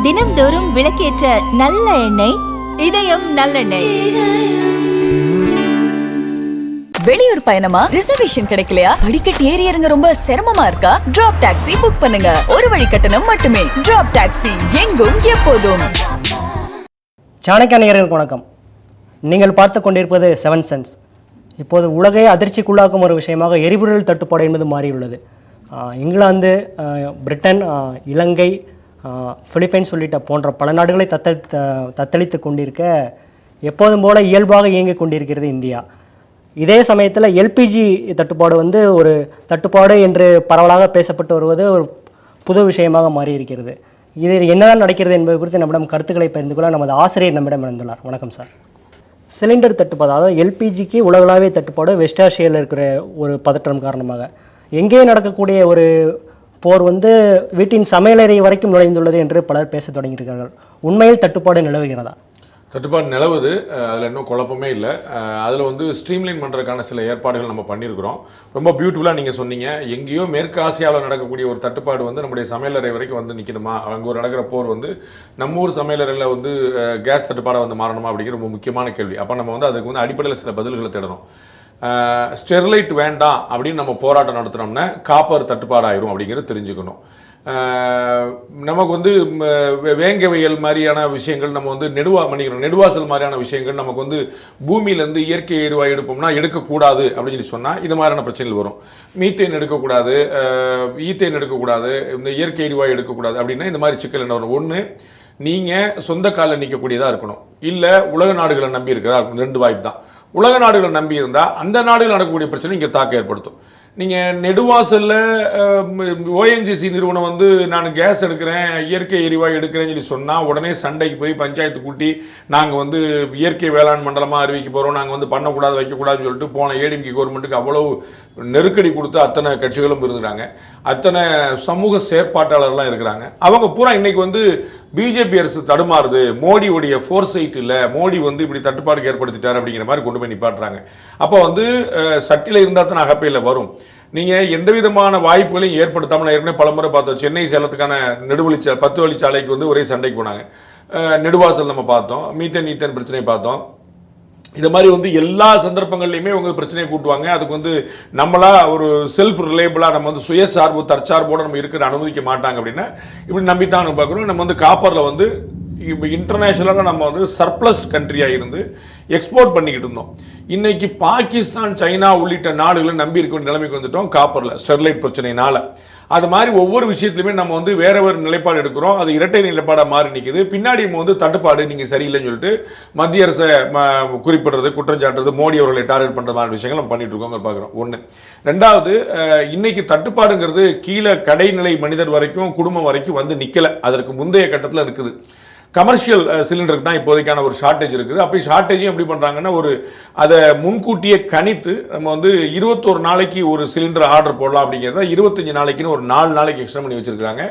தினம்தோறும் விளக்கேற்ற நல்ல எண்ணெய் இதயம் நல்லெண்ணெய். வெளியூர் பயணமா? ரிசர்வேஷன் கிடைக்கலையா? படிக்கட்டு ஏறி இறங்க ரொம்ப சிரமமா இருக்கா? டிராப் டாக்ஸி புக் பண்ணுங்க. ஒரு வழி கட்டணம் மட்டுமே. டிராப் டாக்ஸி, எங்கும் எப்போதும். சாணக்கிய நேயர்களுக்கு வணக்கம். நீங்கள் பார்த்து கொண்டிருப்பது செவன் சென்ஸ். இப்போது உலகை அதிர்ச்சிக்குள்ளாக்கும் ஒரு விஷயமாக எரிபொருள் தட்டுப்பாடு என்பது மாறியுள்ளது. இங்கிலாந்து, பிரிட்டன், இலங்கை, பிலிப்பைன்ஸ் உள்ளிட்ட போன்ற பல நாடுகளை தத்தளித்து கொண்டிருக்க எப்போதும் போல இயல்பாக இயங்கிக் கொண்டிருக்கிறது இந்தியா. இதே சமயத்தில் எல்பிஜி தட்டுப்பாடு ஒரு தட்டுப்பாடு என்று பரவலாக பேசப்பட்டு வருவது ஒரு புது விஷயமாக மாறி இருக்கிறது. இது என்னதான் நடக்கிறது என்பது குறித்து நம்மிடம் கருத்துக்களை பகிர்ந்து கொள்ள நமது ஆசிரியர் நம்மிடம் இருந்துள்ளார். வணக்கம் சார். சிலிண்டர் தட்டுப்பாடு, அதாவது எல்பிஜிக்கு உலகளாவிய தட்டுப்பாடு வெஸ்ட் ஆசியாவில் இருக்கிற ஒரு பதற்றம் காரணமாக எங்கே நடக்கக்கூடிய ஒரு போர் வீட்டின் சமையலறை வரைக்கும் நுழைந்துள்ளது என்று பலர் பேச தொடங்கியிருக்கிறார்கள். உண்மையில் தட்டுப்பாடு நிலவுகிறதா? தட்டுப்பாடு நிலவுது, அதில் இன்னும் குழப்பமே இல்லை. அதில் ஸ்ட்ரீம்லைன் பண்ணுறதுக்கான சில ஏற்பாடுகள் நம்ம பண்ணியிருக்கிறோம். ரொம்ப பியூட்டிஃபுல்லாக நீங்கள் சொன்னீங்க. எங்கேயோ மேற்கு ஆசியாவில் நடக்கக்கூடிய ஒரு தட்டுப்பாடு நம்முடைய சமையலறை வரைக்கும் நிற்கணுமா? அங்கே ஒரு நடக்கிற போர் நம்ம ஊர் சமையலறையில் கேஸ் தட்டுப்பாடாக மாறணுமா அப்படிங்கிற ரொம்ப முக்கியமான கேள்வி. அப்போ நம்ம அதுக்கு அடிப்படையில் சில பதில்களை தேடணும். ஸ்டெர்லைட் வேண்டாம் அப்படின்னு நம்ம போராட்டம் நடத்துகிறோம்னா காப்பர் தட்டுப்பாடாயிரும் அப்படிங்கிறது தெரிஞ்சுக்கணும். நமக்கு வேங்கவியல் மாதிரியான விஷயங்கள் நம்ம நெடுவாசல் மாதிரியான விஷயங்கள் நமக்கு பூமியிலேருந்து இயற்கை எரிவாயு எடுப்போம்னா எடுக்கக்கூடாது அப்படின்னு சொல்லி சொன்னால் இது மாதிரியான பிரச்சனைகள் வரும். மீத்தேன் எடுக்கக்கூடாது, ஈத்தேன் எடுக்கக்கூடாது, இந்த இயற்கை எரிவாயு எடுக்கக்கூடாது அப்படின்னா இந்த மாதிரி சிக்கல் என்ன வரும்? ஒன்று, நீங்கள் சொந்த காலில் நிற்கக்கூடியதாக இருக்கணும், இல்லை உலக நாடுகளை நம்பி இருக்கிறதா இருக்கும். ரெண்டு வாய்ப்பு தான். உலக நாடுகளை நம்பி இருந்தால் அந்த நாடுகள் நடக்கக்கூடிய பிரச்சனை இங்கே தாக்கம் ஏற்படுத்தும். நீங்கள் நெடுவாசலில் ஓஎன்ஜிசி நிறுவனம் நான் கேஸ் எடுக்கிறேன், இயற்கை எரிவாயு எடுக்கிறேன்னு சொல்லி சொன்னால் உடனே சண்டைக்கு போய் பஞ்சாயத்து கூட்டி நாங்கள் இயற்கை வேளாண் மண்டலமாக அறிவிக்க போகிறோம், நாங்கள் பண்ணக்கூடாது வைக்கக்கூடாதுன்னு சொல்லிட்டு போன ஏடிஎம்கே கவர்மெண்ட்டுக்கு அவ்வளவு நெருக்கடி கொடுத்து அத்தனை கட்சிகளும் இருக்கிறாங்க, அத்தனை சமூக செயற்பாட்டாளர்லாம் இருக்கிறாங்க. அவங்க பூரா இன்னைக்கு பிஜேபி அரசு தடுமாறுது, மோடியுடைய ஃபோர்சைட் இல்லை, மோடி இப்படி தட்டுப்பாடுக்கு ஏற்படுத்திட்டார் அப்படிங்கிற மாதிரி கொண்டு போய் நிப்பாட்டுறாங்க. அப்போ சட்டியில் இருந்தால் தான் அகப்பையில் வரும். நீங்கள் எந்த விதமான வாய்ப்புகளையும் ஏற்படுத்தாமல் ஏற்கனவே பலமுறை பார்த்தோம். சென்னை சேலத்துக்கான 10 வழிச்சாலைக்கு ஒரே சண்டைக்கு போனாங்க. நெடுவாசல் நம்ம பார்த்தோம், மீத்தேன் ஈத்தேன் பிரச்சனை பார்த்தோம். இது மாதிரி எல்லா சந்தர்ப்பங்கள்லையுமே பிரச்சனையை கூட்டுவாங்க. அதுக்கு நம்மளா ஒரு செல்ஃப் ரிலேபிளாக நம்ம சுயசார்பு தற்சார்போடு நம்ம இருக்கிற அனுமதிக்க மாட்டாங்க அப்படின்னா இப்படி நம்பித்தான் நம்ம பார்க்குறோம். நம்ம காப்பரில் இப்போ இன்டர்நேஷனலாக நம்ம சர்ப்ளஸ் கண்ட்ரியாக இருந்து எக்ஸ்போர்ட் பண்ணிக்கிட்டு இருந்தோம். இன்னைக்கு பாகிஸ்தான், சைனா உள்ளிட்ட நாடுகளை நம்பி இருக்க வேண்டிய நிலைமைக்கு வந்துட்டோம் காப்பரில், ஸ்டெர்லைட் பிரச்சனையினால. அது மாதிரி ஒவ்வொரு விஷயத்துலையுமே நம்ம வேற வேறு நிலைப்பாடு எடுக்கிறோம். அது இரட்டை நிலைப்பாடாக மாறி நிற்குது. பின்னாடி தட்டுப்பாடு நீங்கள் சரியில்லைன்னு சொல்லிட்டு மத்திய அரசை குறிப்பிடுறது, குற்றம் சாட்டுறது, மோடி அவர்களை டார்கெட் பண்ணுற மாதிரி விஷயங்கள் நம்ம பண்ணிட்டு இருக்கோங்க பார்க்குறோம். ஒன்று. ரெண்டாவது, இன்னைக்கு தட்டுப்பாடுங்கிறது கீழே கடைநிலை மனிதர் வரைக்கும், குடும்பம் வரைக்கும் நிற்கலை. அதற்கு முந்தைய கட்டத்தில் இருக்குது. கமர்ஷியல் சிலிண்டருக்கு தான் இப்போதைக்கான ஒரு ஷார்ட்டேஜ் இருக்குது. அப்படி ஷார்ட்டேஜும் எப்படி பண்ணுறாங்கன்னா, அதை முன்கூட்டியே கணித்து நம்ம 21 நாளைக்கு ஒரு சிலிண்டர் ஆர்டர் போடலாம் அப்படிங்கிறத 25 நாளைக்குன்னு ஒரு 4 நாளைக்கு எக்ஸ்ட்ரா பண்ணி வச்சிருக்காங்க.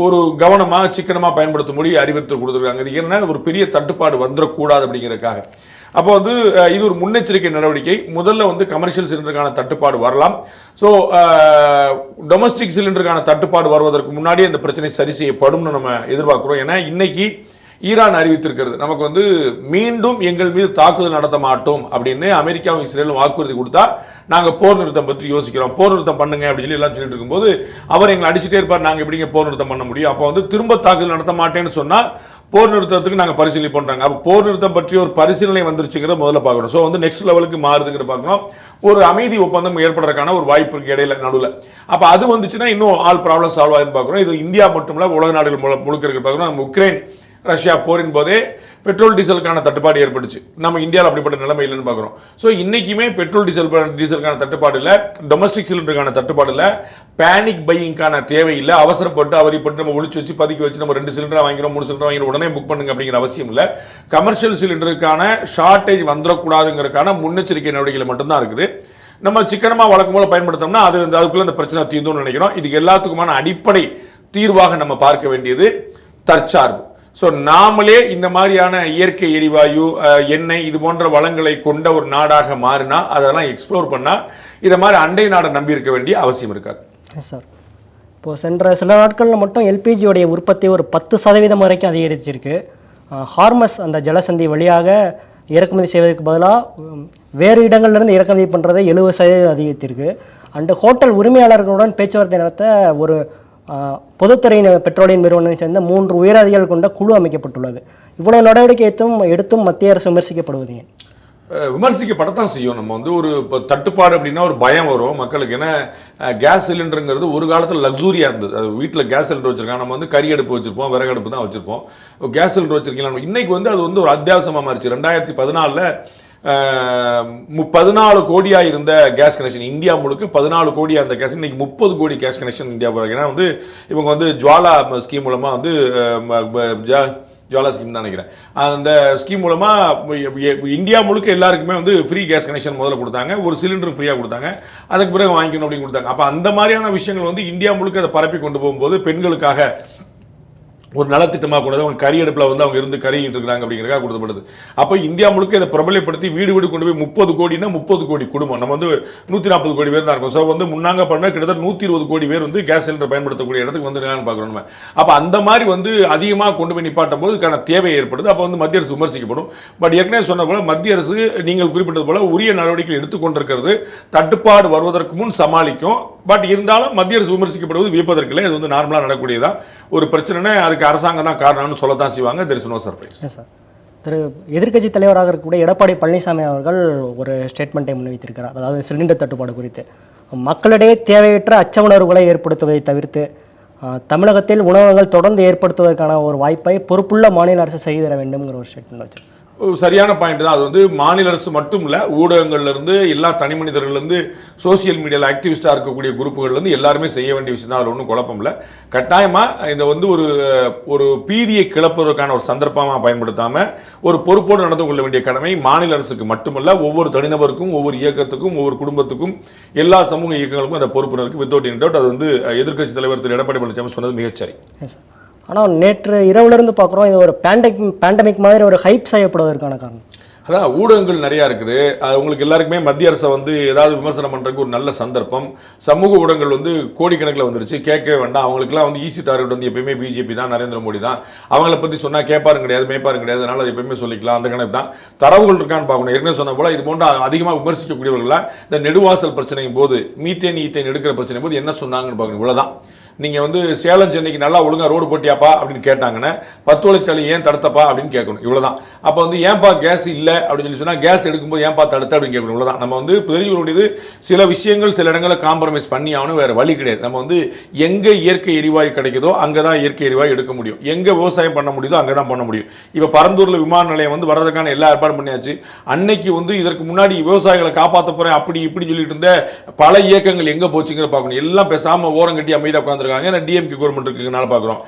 ஒரு கவனமாக சிக்கனமாக பயன்படுத்தும்படி அறிவுறுத்தல் கொடுத்துருக்காங்க. இது என்ன, ஒரு பெரிய தட்டுப்பாடு வந்துடக்கூடாது அப்படிங்கிறதுக்காக. அப்போ இது ஒரு முன்னெச்சரிக்கை நடவடிக்கை. முதல்ல கமர்ஷியல் சிலிண்டருக்கான தட்டுப்பாடு வரலாம். ஸோ டொமஸ்டிக் சிலிண்டருக்கான தட்டுப்பாடு வருவதற்கு முன்னாடியே இந்த பிரச்சனை சரி செய்யப்படும்னு நம்ம எதிர்பார்க்குறோம். ஏன்னா இன்னைக்கு ஈரான் அறிவித்திருக்கிறது, நமக்கு மீண்டும் எங்கள் மீது தாக்குதல் நடத்த மாட்டோம் அப்படின்னு அமெரிக்காவும் இஸ்ரேலும் வாக்குறுதி கொடுத்தா நாங்கள் போர் நிறுத்தம் பற்றி யோசிக்கிறோம், போர் நிறுத்தம் பண்ணுங்க அப்படின்னு சொல்லி எல்லாம் சொல்லிட்டு இருக்கும்போது அவர் எங்களை அடிச்சுட்டே இருப்பார், நாங்கள் எப்படிங்க போர் நிறுத்தம் பண்ண முடியும்? அப்போ திரும்ப தாக்குதல் நடத்த மாட்டேன்னு சொன்னால் போர் நிறுத்தத்துக்கு நாங்கள் பரிசீலனை பண்ணுறாங்க. அப்போ போர் நிறுத்தம் பற்றி ஒரு பரிசீலனை வந்துருச்சுங்கிறத முதல்ல பார்க்கணும். ஸோ நெக்ஸ்ட் லெவலுக்கு மாறுதுங்கிற பார்க்கணும். ஒரு அமைதி ஒப்பந்தம் ஏற்படுறதுக்கான ஒரு வாய்ப்பு இருக்கு இடையில நடுவில். அப்போ அது வந்துச்சுன்னா இன்னும் ஆல் ப்ராப்ளம் சால்வ் ஆகுதுன்னு பார்க்குறோம். இது இந்தியா மட்டும் இல்லை, உலக நாடுகள் முழுக்க இருக்கு பார்க்குறோம். நம்ம உக்ரைன் ரஷ்யா போரின் போதே பெட்ரோல் டீசலுக்கான தட்டுப்பாடு ஏற்பட்டுச்சு. நம்ம இந்தியாவில் அப்படிப்பட்ட நிலைமை இல்லைன்னு பார்க்குறோம். ஸோ இன்னைக்குமே பெட்ரோல் டீசலுக்கான தட்டுப்பாடு இல்லை, டொமஸ்டிக் சிலிண்டருக்கான தட்டுப்பாடு இல்லை, பேனிக் பையிங்கான தேவை இல்லை. அவசரப்பட்டு அவதிப்பட்டு நம்ம ஒழிச்சு வச்சு பதுக்கி வச்சு நம்ம 2 சிலிண்டர் வாங்கிறோம், 3 சிலிண்டர் வாங்கிற உடனே புக் பண்ணுங்க அப்படிங்கிற அவசியம் இல்லை. கமர்ஷியல் சிலிண்டருக்கான ஷார்ட்டேஜ் வந்துடக்கூடாதுங்கிறதுக்கான முன்னெச்சரிக்கை நடவடிக்கைகள் மட்டும்தான் இருக்குது. நம்ம சிக்கனமாக வழக்கம் போல பயன்படுத்தோம்னா அதுக்குள்ள இந்த பிரச்சனை தீர்ந்தும்னு நினைக்கிறோம். இதுக்கு எல்லாத்துக்குமான அடிப்படை தீர்வாக நம்ம பார்க்க வேண்டியது தற்சார்பு. ஸோ நாமளே இந்த மாதிரியான இயற்கை எரிவாயு, எண்ணெய், இது போன்ற வளங்களை கொண்ட ஒரு நாடாக மாறினா, அதெல்லாம் எக்ஸ்ப்ளோர் பண்ணால் இதை மாதிரி அண்டை நாடை நம்பி இருக்க வேண்டிய அவசியம் இருக்காது. சார், இப்போது சென்ற சில நாட்களில் மட்டும் எல்பிஜியோடைய உற்பத்தி ஒரு 10% வரைக்கும் அதிகரிச்சிருக்கு. ஹார்மஸ் அந்த ஜலசந்தி வழியாக இறக்குமதி செய்வதற்கு பதிலாக வேறு இடங்கள்லேருந்து இறக்குமதி பண்ணுறதை 70% அதிகரித்திருக்கு. அண்டு ஹோட்டல் உரிமையாளர்களுடன் பேச்சுவார்த்தை நடத்த ஒரு பொதுத்துறை பெட்ரோலிய நிறுவனத்தை சேர்ந்த 3 உயரதிகாரிகள் கொண்ட குழு அமைக்கப்பட்டுள்ளது. இவ்வளவு நடவடிக்கை எடுத்தும் மத்திய அரசு விமர்சிக்கப்படுவது ஏன்? விமர்சிக்கப்படத்தான் செய்யும். நம்ம வந்து ஒரு தட்டுப்பாடு அப்படின்னா ஒரு பயம் வரும் மக்களுக்கு. ஏன்னா கேஸ் சிலிண்டருங்கிறது ஒரு காலத்தில் லக்ஸூரியாக இருந்தது. அது வீட்டில் கேஸ் சிலிண்டர் வச்சிருக்காங்க, நம்ம வந்து கறி அடுப்பு வச்சிருப்போம், விறகு அடுப்பு தான் வச்சிருப்போம். கேஸ் சிலிண்டர் வச்சிருக்கீங்களா? இன்னைக்கு வந்து அது வந்து ஒரு அத்தியாவசியமாக மாறிச்சு. 2014 14 கோடியாக இருந்த கேஸ் கனெக்ஷன் இந்தியா முழுக்க 14 கோடியாக இருந்த கேஸ் இன்னைக்கு 30 கோடி கேஸ் கனெக்ஷன் இந்தியா போகிறாங்க. ஏன்னா வந்து இவங்க வந்து ஜுவாலா ஸ்கீம் மூலமாக வந்து ஜுவாலா ஸ்கீம் தான் நினைக்கிறேன். அந்த ஸ்கீம் மூலமாக இந்தியா முழுக்க எல்லாருக்குமே வந்து ஃப்ரீ கேஸ் கனெக்ஷன் முதல்ல கொடுத்தாங்க, ஒரு சிலிண்டர் ஃப்ரீயாக கொடுத்தாங்க, அதுக்கு பிறகு வாங்கிக்கணும் அப்படின்னு கொடுத்தாங்க. அப்போ அந்த மாதிரியான விஷயங்கள் வந்து இந்தியா முழுக்க அதை பரப்பி கொண்டு போகும்போது பெண்களுக்காக ஒரு நலத்திட்டமாக கூட அவங்க கறி அடுப்பில் வந்து அவங்க இருந்து கறிட்டு இருக்கிறாங்க அப்படிங்கிறதுக்காக கொடுக்கப்படுது. அப்போ இந்தியா முழுக்க இதை பிரபலப்படுத்தி வீடு வீடு கொண்டு போய் 30 கோடினா 30 கோடி குடும்பம், நம்ம வந்து 140 கோடி பேர் தான் இருக்கும். ஸோ வந்து முன்னாங்க பண்ண கிட்டத்தட்ட 120 கோடி பேர் வந்து கேஸ் சிலிண்டர் பயன்படுத்தக்கூடிய இடத்துக்கு வந்து பார்க்குறோம் நம்ம. அப்போ அந்த மாதிரி வந்து அதிகமாக கொண்டு போய் நிப்பாட்டும் போது இதுக்கான தேவை ஏற்படுது. அப்போ வந்து மத்திய அரசு விமர்சிக்கப்படும். பட் ஏற்கனவே சொன்ன போல மத்திய அரசு நீங்கள் குறிப்பிட்டது போல உரிய நடவடிக்கை எடுத்துக்கொண்டிருக்கிறது. தட்டுப்பாடு வருவதற்கு முன் சமாளிக்கும். பட் இருந்தாலும் மத்திய அரசு விமர்சிக்கப்படுவது வியப்பதற்கில்லை. இது வந்து நார்மலாக நடக்கூடியதான். ஒரு பிரச்சனை அதுக்கு அரசாங்கம் தான் காரணம்னு சொல்லத்தான் செய்வாங்க. There is no surprise. Sir, எதிர்க்கட்சி தலைவராக இருக்கக்கூடிய எடப்பாடி பழனிசாமி அவர்கள் ஒரு ஸ்டேட்மெண்ட்டை முன்வைத்திருக்கிறார். அதாவது சிலிண்டர் தட்டுப்பாடு குறித்து மக்களிடையே தேவையற்ற அச்ச உணர்வுகளை ஏற்படுத்துவதை தவிர்த்து தமிழகத்தில் உணவகங்கள் தொடர்ந்து ஏற்படுத்துவதற்கான ஒரு வாய்ப்பை பொறுப்புள்ள மாநில அரசு செய்து தர வேண்டும்ங்கிற ஒரு ஸ்டேட்மெண்ட் வச்சிருக்காங்க. சரியான பாயிண்ட் தான். அது வந்து மாநில அரசு மட்டும் இல்லை, ஊடகங்கள்லேருந்து எல்லா தனி மனிதர்கள்லேருந்து சோசியல் மீடியாவில் ஆக்டிவிஸ்டாக இருக்கக்கூடிய குரூப்புகள்லேருந்து எல்லாருமே செய்ய வேண்டிய விஷயம் தான். அது ஒன்றும் குழப்பம் இல்லை. கட்டாயமாக இதை வந்து ஒரு பீதியை கிளப்புவதற்கான ஒரு சந்தர்ப்பமாக பயன்படுத்தாமல் ஒரு பொறுப்போடு நடந்து கொள்ள வேண்டிய கடமை மாநில அரசுக்கு மட்டுமல்ல, ஒவ்வொரு தனிநபருக்கும், ஒவ்வொரு இயக்கத்துக்கும், ஒவ்வொரு குடும்பத்துக்கும், எல்லா சமூக இயக்கங்களுக்கும் அந்த பொறுப்பு இருக்குது. வித்தவுட் இன் டவுட் அது வந்து எதிர்க்கட்சி தலைவர் திரு எடப்பாடி பழனிசாமி சொன்னது மிகச்சரி. ஆனால் நேற்று இரவுலேருந்து பார்க்குறோம், இது ஒரு பேண்டமிக் மாதிரி ஒரு ஹைப் செய்யப்படுவதற்கான காரணம் அதான் ஊடகங்கள் நிறையா இருக்குது. உங்களுக்கு எல்லாருக்குமே மத்திய அரசை வந்து ஏதாவது விமர்சனம் பண்ணுறதுக்கு ஒரு நல்ல சந்தர்ப்பம். சமூக ஊடகங்கள் வந்து கோடிக்கணக்கில் வந்துருச்சு, கேட்கவே வேண்டாம். அவங்களுக்குலாம் வந்து ஈஸி டார்கெட் வந்து எப்பயுமே பிஜேபி தான், நரேந்திர மோடி தான். அவங்கள பற்றி சொன்னால் கேட்பாரும் கிடையாது, மேய்ப்பாரும் கிடையாது. அதனால் அது எப்பயுமே சொல்லிக்கலாம். அந்த கணக்கு தான். தரவுகள் இருக்கான்னு பார்க்கணும். ஏற்கனவே சொன்ன போல இது போன்ற அதிகமாக விமர்சிக்கக்கூடியவர்களாக இந்த நெடுவாசல் பிரச்சனையும் போது, மீத்தேன் ஈத்தேன் எடுக்கிற பிரச்சனை போது என்ன சொன்னாங்கன்னு பார்க்கணும். இவ்வளோதான். நீங்கள் வந்து சேலம் சென்னைக்கு நல்லா ஒழுங்காக ரோடு போட்டியாப்பா அப்படின்னு கேட்டாங்கன்னா 10 வழிச்சாலை ஏன் தடுத்தப்பா அப்படின்னு கேட்கணும். இவ்வளோதான். அப்போ வந்து ஏன்பா கேஸ் இல்லை அப்படின்னு சொல்லி சொன்னால் கேஸ் எடுக்கும்போது ஏன்பா தடுத்த அப்படின்னு கேட்கணும். இவ்வளோதான். நம்ம வந்து தெரிஞ்சு வேண்டியது சில விஷயங்கள் சில இடங்களில் காம்ப்ரமைஸ் பண்ணி ஆகணும், வேறு வழி கிடையாது. நம்ம வந்து எங்கே இயற்கை எரிவாயு கிடைக்குதோ அங்கே தான் இயற்கை எரிவாயு எடுக்க முடியும். எங்கே விவசாயம் பண்ண முடியுதோ அங்கே தான் பண்ண முடியும். இப்போ பரந்தூரில் விமான நிலையம் வந்து வர்றதுக்கான எல்லா ஏற்பாடும் பண்ணியாச்சு. அன்னைக்கு வந்து இதற்கு முன்னாடி விவசாயிகளை காப்பாற்ற போகிறேன் அப்படி இப்படி சொல்லிட்டு இருந்த பல இயக்கங்கள் எங்கே போச்சுங்கிற பார்க்கணும். எல்லாம் பேசாமல் ஓரம் கட்டி அமைதியாக உட்காந்துருக்காங்க. டிஎம்கே கவர்மெண்ட் இருக்குனால பார்க்குறோம்.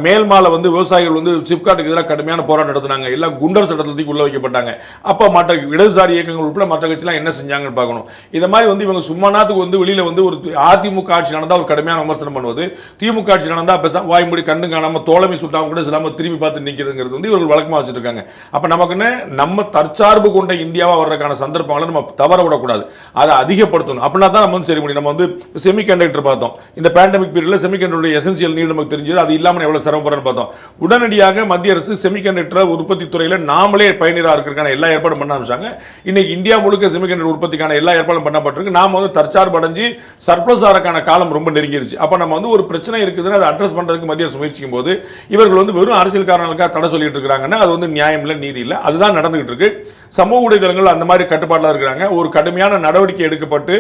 மேல்மால வந்து விவசாயிகள் வந்து சிப்காட்டுக்கு எதிராக கடுமையான போராட்டம் நடத்தினாங்க. எல்லாம் குண்டர் சட்டத்தில் உள்ள வைக்கப்பட்டாங்க. அப்போ மற்ற இடதுசாரி இயக்கங்கள் உட்பட மற்ற கட்சிலாம் என்ன செஞ்சாங்கன்னு பார்க்கணும். இதை மாதிரி வந்து இவங்க சும்மானாத்துக்கு வந்து வெளியில் வந்து ஒரு அதிமுக ஆட்சி நடந்தால் ஒரு கடுமையான விமர்சனம் பண்ணுவது, திமுக ஆட்சி நடந்தால் பேச வாய்மொழி கண்ணு காணாமல் தோழமை சுட்டாங்க கூட இல்லாமல் திரும்பி பார்த்து நிற்கிறதுங்கிறது வந்து இவர்கள் வழக்கமாக வச்சுருக்காங்க. அப்போ நமக்குன்னு நம்ம தற்சார்பு கொண்ட இந்தியாவாக வர்றதுக்கான சந்தர்ப்பங்களை நம்ம தவற விடக்கூடாது, அதை அதிகப்படுத்தணும். அப்படின்னா தான் நம்ம வந்து சரி முடியும். நம்ம வந்து செமிகண்டக்டர் பார்த்தோம். இந்த பேண்டமிக் பீரியடில் செமிகண்டக்டர் எசென்சியல் நீட் நமக்கு தெரிஞ்சது. அது இல்லாமல் எவ்வளவு சிரமப்படுறன்னு பார்த்தோம். உடனடியாக மத்திய அரசு செமிகண்டக்டர் உற்பத்தி துறையில் நாமளே பயனராக இருக்கிறதுக்கான எல்லா ஏற்பாடும் பண்ண ஆரம்பிச்சாங்க. இன்னைக்கு இந்தியா முழுக்க செமிகண்டக்டர் உற்பத்திக்கான எல்லா ஏற்பாடும் பண்ணப்பட்டிருக்கு. நாம வந்து தற்சார்பு அடைஞ்சு சர்ப்ளஸ் ஆறக்கான காலம் ரொம்ப நெருங்கிருச்சு. அப்ப நம்ம வந்து ஒரு பிரச்சனை இருக்குதுன்னு அதை அட்ரஸ் பண்றதுக்கு மத்திய அரசு முயற்சிக்கும் போது இவர்கள் வந்து வெறும் அரசியல் காரணங்களுக்காக தடை சொல்லிட்டு இருக்காங்கன்னா அது வந்து நியாயம் இல்லை, நீதி இல்லை. அதுதான் நடந்துகிட்டு இருக்கு. சமூக ஊடகங்கள் அந்த மாதிரி கட்டுப்பாட்டில் இருக்கிறாங்க. ஒரு கடுமையான நடவடிக்கை எடுக்கப்பட்டு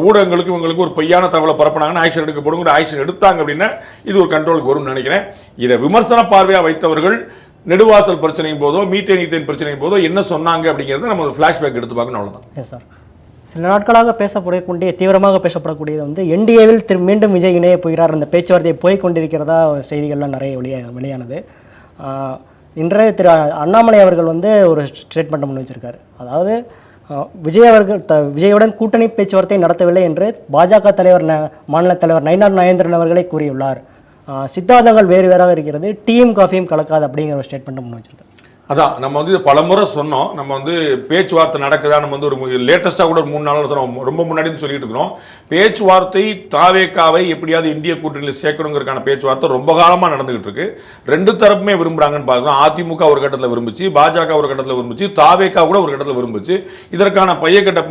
ஊடகங்களுக்கு இவங்களுக்கு ஒரு பொய்யான தகவலை பரப்பினாங்கன்னா ஆக்ஷன் எடுக்கப்படும். ஆக்ஷன் எடுத்தாங்க அப்படின்னா இது ஒரு கண்ட்ரோலுக்கு வரும்னு நினைக்கிறேன். இதை விமர்சன பார்வையாக வைத்தவர்கள் நெடுவாசல் பிரச்சனையும் போதோ மீத்தேன் பிரச்சனையும் போதோ என்ன சொன்னாங்க அப்படிங்கிறத நம்ம ஒரு ஃபிளாஷ்பேக் எடுத்து பார்க்கணும். அவ்வளோதான். Yes sir. சில நாட்களாக பேசப்படக்கூடிய தீவிரமாக பேசப்படக்கூடியது வந்து என்டிஏவில் மீண்டும் விஜய் இணைய போகிறார், அந்த பேச்சுவார்த்தையை போய்கொண்டிருக்கிறதா செய்திகள்லாம் நிறைய வெளியானது. இன்றைய திரு அண்ணாமலை அவர்கள் வந்து ஒரு ஸ்டேட்மெண்ட் முன் வச்சிருக்காரு. அதாவது விஜய் அவர்கள் விஜயுடன் கூட்டணி பேச்சுவார்த்தை நடத்தவில்லை என்று பாஜக தலைவர் மாநில தலைவர் நயினார் நாகேந்திரன் அவர்களே கூறியுள்ளார். சித்தாந்தங்கள் வேறு வேறாக இருக்கிறது, டீயும் காஃபியும் கலக்காது அப்படிங்கிற ஒரு ஸ்டேட்மெண்ட் முன் வச்சிருக்காரு. அதான் நம்ம வந்து பலமுறை சொன்னோம். நம்ம வந்து பேச்சுவார்த்தை நடக்குதா, நம்ம வந்து ஒரு லேட்டஸ்டா கூட ஒரு 3 நாள் சொன்னோம், ரொம்ப முன்னாடி சொல்லிட்டு இருக்கிறோம். பேச்சுவார்த்தை தாவேக்காவை எப்படியாவது இந்திய கூட்டணியில் சேர்க்கணுங்கிறதுக்கான பேச்சுவார்த்தை ரொம்ப காலமா நடந்துகிட்டு இருக்கு. ரெண்டு தரப்புமே விரும்புறாங்கன்னு பார்க்கிறோம். அதிமுக ஒரு கட்டத்தில் விரும்புச்சு, பாஜக ஒரு கட்டத்தில் விரும்புச்சு, தாவேக்கா கூட ஒரு கட்டத்தில் விரும்புச்சு. இதற்கான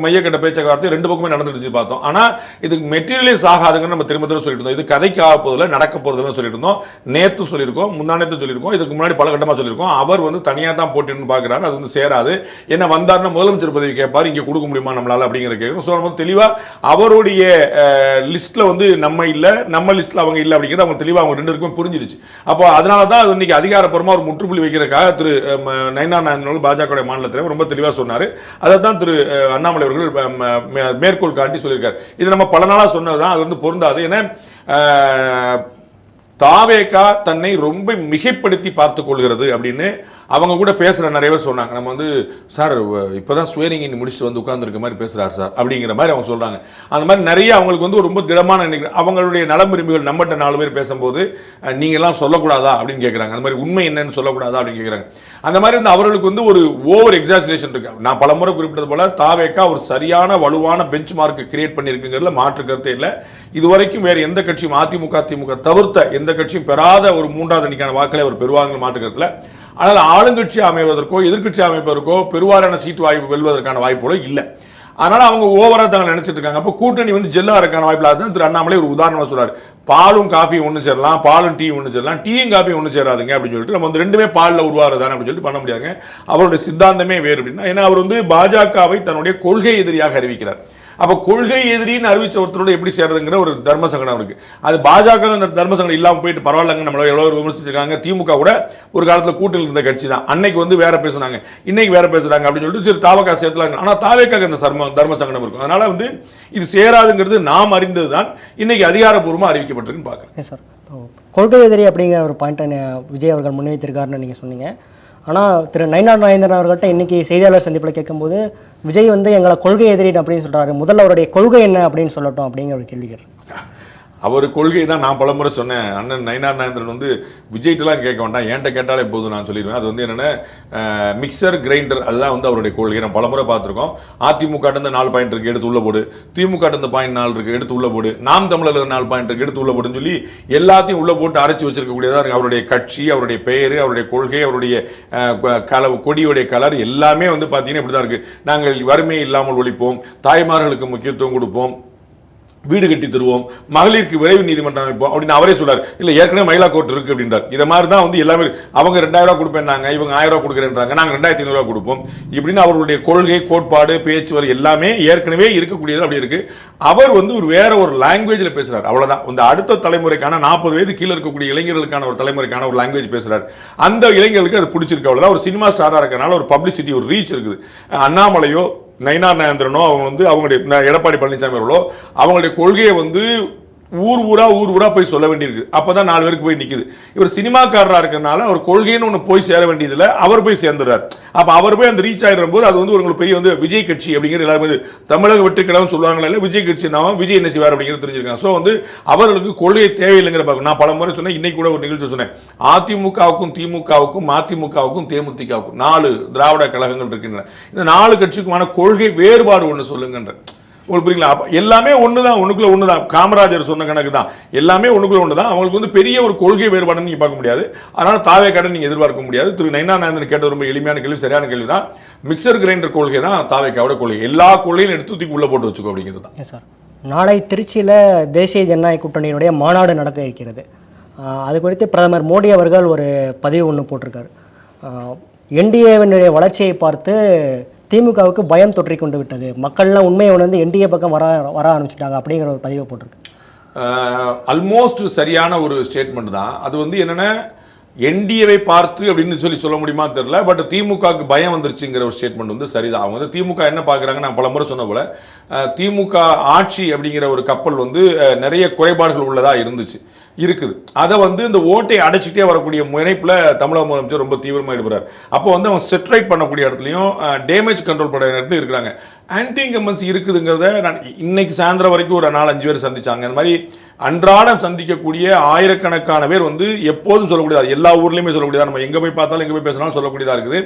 மையக்கட்ட பேச்சுவார்த்தை ரெண்டு பக்கமே நடந்துட்டு பார்த்தோம். ஆனா இதுக்கு மெட்டீரியலைஸ் ஆகாதுங்கன்னு நம்ம திரும்ப திரும்ப சொல்லிட்டு இருந்தோம். இது கதைக்கு ஆக போதில்லை, நடக்க போறதுன்னு சொல்லிட்டு இருந்தோம். நேற்று சொல்லியிருக்கோம், முந்தானத்து சொல்லியிருக்கோம், இதுக்கு முன்னாடி பல கட்டமா சொல்லியிருக்கோம். அவர் வந்து தனியாக தான் போட்டின்னு பார்க்குறாரு. அது வந்து சேராது. என்ன வந்தாருன்னா முதலமைச்சர் பதவி கேட்பாரு, இங்கே கொடுக்க முடியுமா நம்மளால அப்படிங்கிற கேட்கும். ஸோ நம்ம தெளிவா அவருடைய லிஸ்ட்ல வந்து நம்ம இல்ல, நம்ம லிஸ்ட்ல அவங்க இல்ல அப்படிங்கிறது அவங்க தெளிவா அவங்க ரெண்டு பேருக்கும் புரிஞ்சிருச்சு. அப்போ அதனால தான் அது இன்னைக்கு அதிகாரப்பூர்வமா ஒரு முற்றுப்புள்ளி வைக்கிறதுக்காக திரு நயினார் நாகேந்திரன் பாஜக மாநில தலைவர் ரொம்ப தெளிவா சொன்னாரு. அதை தான் திரு அண்ணாமலை அவர்கள் மேற்கோள் காட்டி சொல்லியிருக்காரு. இது நம்ம பல நாளா சொன்னதுதான், அது வந்து பொருந்தாது. ஏன்னா தாவேகா தன்னை ரொம்ப மிகைப்படுத்தி பார்த்துக் கொள்கிறது அப்படின்னு அவங்க கூட பேசுற நிறைய பேர் சொன்னாங்க. நம்ம வந்து சார் இப்பதான் ஸ்வேரிங் இன் முடிச்சுட்டு வந்து உட்கார்ந்துருக்க மாதிரி பேசுறாரு சார் அப்படிங்கிற மாதிரி அவங்க சொல்றாங்க. அந்த மாதிரி நிறைய அவங்களுக்கு வந்து ரொம்ப திடமான அவங்களுடைய நலம் விரும்பிகள் நம்மகிட்ட 4 பேர் பேசும்போது நீங்க எல்லாம் சொல்லக்கூடாதா அப்படின்னு கேட்கறாங்க. அந்த மாதிரி உண்மை என்னன்னு சொல்லக்கூடாதா அப்படின்னு கேட்கறாங்க. அந்த மாதிரி வந்து அவர்களுக்கு வந்து ஒரு ஓவர் எக்ஸாஜரேஷன் இருக்கு. நான் பலமுறை குறிப்பிட்டது போல தாவேகா ஒரு சரியான வலுவான பெஞ்ச் மார்க் கிரியேட் பண்ணிருக்குங்கிறதுல மாற்று கருத்தே இல்லை. இதுவரைக்கும் வேற எந்த கட்சியும் அதிமுக திமுக தவிர்த்த எந்த கட்சியும் பெறாத ஒரு 3வது அணிக்கான வாக்களை அவர் பெறுவாங்க மாற்று கருத்துல. ஆனால் ஆளுங்கட்சி அமைவதற்கோ எதிர்கட்சி அமைப்பதற்கோ பெருவாரியான சீட்டு வாய்ப்பு வெல்வதற்கான வாய்ப்புகளோ இல்லை. அதனால அவங்க ஓவரா தாங்க நினைச்சிட்டு இருக்காங்க. அப்போ கூட்டணி வந்து ஜெல்லா இருக்கான வாய்ப்பு தான் திரு அண்ணாமலை ஒரு உதாரணமா சொல்றாரு. பாலும் காஃபியும் ஒன்று சேரலாம், பாலும் டீ ஒன்று சேரலாம், டீயும் காஃபியும் ஒன்று சேராதுங்க அப்படின்னு சொல்லிட்டு நம்ம வந்து ரெண்டுமே பாலில் உருவாருதானே அப்படின்னு சொல்லிட்டு பண்ண முடியாங்க. அவருடைய சித்தாந்தமே வேறு அப்படின்னா, ஏன்னா அவர் வந்து பாஜகவை தன்னுடைய கொள்கை எதிரியாக அறிவிக்கிறார். அப்ப கொள்கை எதிரின்னு அறிவிச்ச ஒருத்தரோட எப்படி சேர்றதுங்கிற ஒரு தர்ம சங்கடம் இருக்கு. அது பாஜக தர்ம சங்கடம் இல்லாம போயிட்டு பரவாயில்லங்க, நம்மள எவ்வளவு விமர்சிச்சிருக்காங்க. திமுக கூட ஒரு காலத்துல கூட்டில் இருந்த கட்சி தான், அன்னைக்கு வந்து வேற பேசுனாங்க, இன்னைக்கு வேற பேசுறாங்க அப்படின்னு சொல்லிட்டு சரி தாவேக்கா சேர்த்துலாங்க. ஆனா தாவேக்காக இந்த தர்ம சங்கடம் இருக்கும். அதனால வந்து இது சேராதுங்கிறது நாம் அறிந்ததுதான், இன்னைக்கு அதிகாரப்பூர்வமா அறிவிக்கப்பட்டிருக்குன்னு பாக்குறேன். சார், கொள்கை எதிரி அப்படிங்கிற ஒரு பாயிண்ட் விஜய் அவர்கள் முன்வைத்திருக்காருன்னு நீங்க சொன்னீங்க. ஆனால் திரு நயினார் நாகேந்திரன் அவர்கள்ட்ட இன்னைக்கு செய்தியாளர் சந்திப்பில் கேட்கும்போது விஜய் வந்து எங்களை கொள்கை எதிரி அப்படின்னு சொல்றாரு, முதல்ல அவருடைய கொள்கை என்ன அப்படின்னு சொல்லட்டும் அப்படிங்கிற ஒரு கேள்வி கேட்குறேன். அவர் கொள்கை தான் நான் பலமுறை சொன்னேன். அண்ணன் நயினார் நாகேந்திரன் வந்து விஜய்ட்டெல்லாம் கேட்க வேண்டாம், என்கிட்ட கேட்டாலே போதும் நான் சொல்லிடுவேன். அது வந்து என்னென்ன மிக்சர் கிரைண்டர், அதுதான் வந்து அவருடைய கொள்கை. நம்ம பலமுறை பார்த்துருக்கோம். அதிமுக 4 பாயிண்ட் இருக்கு, எடுத்து உள்ள போடு. திமுக பாயிண்ட் 4 இருக்கு, எடுத்து உள்ள போடு. நாம் தமிழர் 4 பாயிண்ட் இருக்கு, எடுத்து உள்ள போடுன்னு சொல்லி எல்லாத்தையும் உள்ள போட்டு அரைச்சி வச்சிருக்கக்கூடியதா இருக்கு. அவருடைய கட்சி, அவருடைய பெயர், அவருடைய கொள்கை, அவருடைய கொடியுடைய கலர் எல்லாமே வந்து பார்த்தீங்கன்னா இப்படிதான் இருக்கு. நாங்கள் வறுமையை இல்லாமல் ஒழிப்போம், தாய்மார்களுக்கு முக்கியத்துவம் கொடுப்போம், வீடு கட்டி தருவோம், மகளிருக்கு விரைவு நீதிமன்றம் அமைப்போம் அப்படின்னு அவரே சொல்றாரு. இல்ல ஏற்கனவே மகிழா கோர்ட் இருக்கு அப்படின்றார். இதை மாதிரி தான் வந்து எல்லாமே அவங்க 2000 ரூபாய் கொடுப்பேன்னாங்க, இவங்க 1000 ரூபாய் கொடுக்குறேன்றாங்க, நாங்க 2500 ரூபாய் கொடுப்போம் இப்படின்னு அவருடைய கொள்கை கோட்பாடு பேச்சு எல்லாமே ஏற்கனவே இருக்கக்கூடியது அப்படி இருக்கு. அவர் வந்து ஒரு வேற ஒரு லாங்குவேஜ்ல பேசுறாரு, அவ்வளவுதான். இந்த அடுத்த தலைமுறைக்கான 40 வயது கீழே இருக்கக்கூடிய இளைஞர்களுக்கான ஒரு தலைமுறைக்கான ஒரு லாங்குவேஜ் பேசுறாரு. அந்த இளைஞர்களுக்கு அது பிடிச்சிருக்கு, அவ்வளவுதான். ஒரு சினிமா ஸ்டாரா இருக்கனால ஒரு பப்ளிசிட்டி, ஒரு ரீச் இருக்குது. அண்ணாமலையோ நயினார் நாகேந்திரனோ அவங்க வந்து அவங்களுடைய எடப்பாடி பழனிசாமி அவர்களோ அவங்களுடைய கொள்கையை வந்து ஊர் ஊரா போய் சொல்ல வேண்டியிருக்கு. அப்பதான் 4 பேருக்கு போய் நிக்குது. இவர் சினிமாக்காரரா இருக்கனால அவர் கொள்கைன்னு ஒண்ணு போய் சேர வேண்டியதுல அவர் போய் சேர்ந்துறாரு. அப்ப அவர் போய் அந்த ரீச் ஆயிடும் போது அது வந்து ஒரு பெரிய வந்து விஜய் கட்சி அப்படிங்கிற எல்லாரும் தமிழக வெற்றிக்கடவுன்னு சொல்லுவாங்களா, இல்ல விஜய் கட்சி நாம விஜய் என்ன செய்வார் அப்படிங்கிறது தெரிஞ்சிருக்காங்க. சோ வந்து அவர்களுக்கு கொள்கை தேவையில்லைங்கிற பார்க்க நான் பல முறை சொன்னேன். இன்னைக்கு கூட ஒரு நிகழ்ச்சி சொன்னேன், அதிமுகவுக்கும் திமுகவுக்கும் மதிமுகவுக்கும் தேமுதிகவுக்கும் 4 திராவிட கழகங்கள் இருக்கின்றன. இந்த 4 கட்சிக்குமான கொள்கை வேறுபாடு ஒண்ணு சொல்லுங்கன்ற. உங்களுக்கு புரியுங்களா? எல்லாமே ஒண்ணுதான், ஒண்ணுக்குள்ள ஒண்ணுதான். காமராஜர் சொன்ன கணக்கு தான், எல்லாமே ஒண்ணுக்குள்ள ஒண்ணுதான். அவங்களுக்கு வந்து பெரிய ஒரு கொள்கை வேறுபாடுன்னு நீங்க பார்க்க முடியாது. அதனால தாவேக்காவை நீங்க எதிர்பார்க்க முடியாது. திரு நயினார் நாகேந்திரன் கேட்ட ரொம்ப எளிமையான கேள்வி, சரியான கேள்வி தான். மிக்சர் கிரைண்டர் கொள்கை தான் தாவேக்காவோட கொள்கை. எல்லா கொள்கையும் எடுத்து தூக்கி உள்ள போட்டு வச்சுக்கோ அப்படிங்கிறது தான். சார், நாளை திருச்சியில் தேசிய ஜனநாயக கூட்டணியினுடைய மாநாடு நடக்க இருக்கிறது. அது குறித்து பிரதமர் மோடி அவர்கள் ஒரு பதிவு ஒன்று போட்டிருக்காரு. என்டிஏவினுடைய வளர்ச்சியை பார்த்து திமுகவுக்கு பயம் தொற்றிக் கொண்டு விட்டது, மக்கள்லாம் உண்மையை உணர்ந்து என்டிஏ பக்கம் வர ஆரம்பிச்சுட்டாங்க அப்படிங்கிற ஒரு பதிவை போட்டிருக்கு. ஆல்மோஸ்ட் சரியான ஒரு ஸ்டேட்மெண்ட் தான். அது வந்து என்னன்னா என்டிஏவை பார்த்து அப்படின்னு சொல்ல முடியுமா தெரியல. பட் திமுகவுக்கு பயம் வந்துருச்சுங்கிற ஒரு ஸ்டேட்மெண்ட் வந்து சரிதான். அவங்க வந்து திமுக என்ன பார்க்குறாங்க, நான் பல முறை சொன்ன போல திமுக ஆட்சி அப்படிங்கிற ஒரு கப்பல் வந்து நிறைய குறைபாடுகள் உள்ளதா இருக்குது. அதை வந்து இந்த ஓட்டை அடைச்சிட்டே வரக்கூடிய முனைப்புல தமிழக முதலமைச்சர் ரொம்ப தீவிரமாக ஈடுபடுறார். அப்போ வந்து அவங்க செட்ரைட் பண்ணக்கூடிய இடத்துலையும் டேமேஜ் கண்ட்ரோல் பண்ண இடத்துல இருக்கிறாங்க. ஆன்டி இன்கம்பன்சி இருக்குதுங்கிறத நான் இன்னைக்கு சாயந்தரம் வரைக்கும் ஒரு 4-5 பேர் சந்திச்சாங்க. இந்த மாதிரி அன்றாடம் சந்திக்கக்கூடிய ஆயிரக்கணக்கான பேர் வந்து எப்போதும் சொல்லக்கூடியது, எல்லா ஊர்லேயுமே சொல்லக்கூடியதா, நம்ம எங்கே போய் பார்த்தாலும் எங்கே போய் பேசினாலும் சொல்லக்கூடியதாக இருக்குது.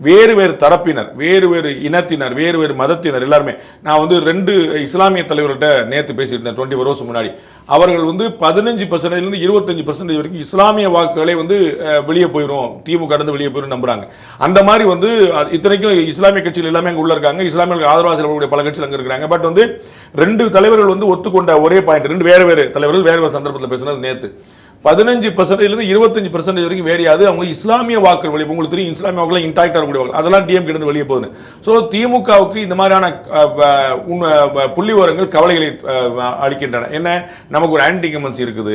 வேறு வேறு தரப்பினர், வேறு வேறு இனத்தினர், வேறு வேறு மதத்தினர் எல்லாருமே. நான் வந்து 2 இஸ்லாமிய தலைவர்கள்ட்ட நேற்று பேசியிருந்தேன் 24 hours முன்னாடி. அவர்கள் வந்து 15% 25% வரைக்கும் இஸ்லாமிய வாக்குகளை வந்து வெளியே போயிடும், திமுக கடந்து வெளியே போயிடும் நம்புறாங்க. அந்த மாதிரி வந்து இத்தனைக்கும் இஸ்லாமிய கட்சிகள் எல்லாமே அங்கே உள்ள இருக்காங்க, இஸ்லாமியர்களுக்கு ஆதரவாக செல்லக்கூடிய பல கட்சிகள் அங்கே இருக்கிறாங்க. பட் வந்து 2 தலைவர்கள் வந்து ஒத்துக்கொண்ட ஒரே பாயிண்ட், 2 வேறு வேறு தலைவர்கள் வேறு வேறு சந்தர்ப்பத்தில் பேசினது நேற்று. 15% 25% வரைக்கும் வேறியாது அவங்க இஸ்லாமிய வாக்குகள் வெளியே. உங்களுக்கு தெரியும் இஸ்லாமிய வாக்குகள் இன்டாக்டா இருக்கக்கூடிய வாக்கு அதெல்லாம் டிஎம் கிட்ட வெளியே போகுது. ஸோ திமுகவுக்கு இந்த மாதிரியான புள்ளி விவரங்கள் கவலைகளை அளிக்கின்றன. என்ன, நமக்கு ஒரு ஆன்டி இன்கம்பன்சி இருக்குது,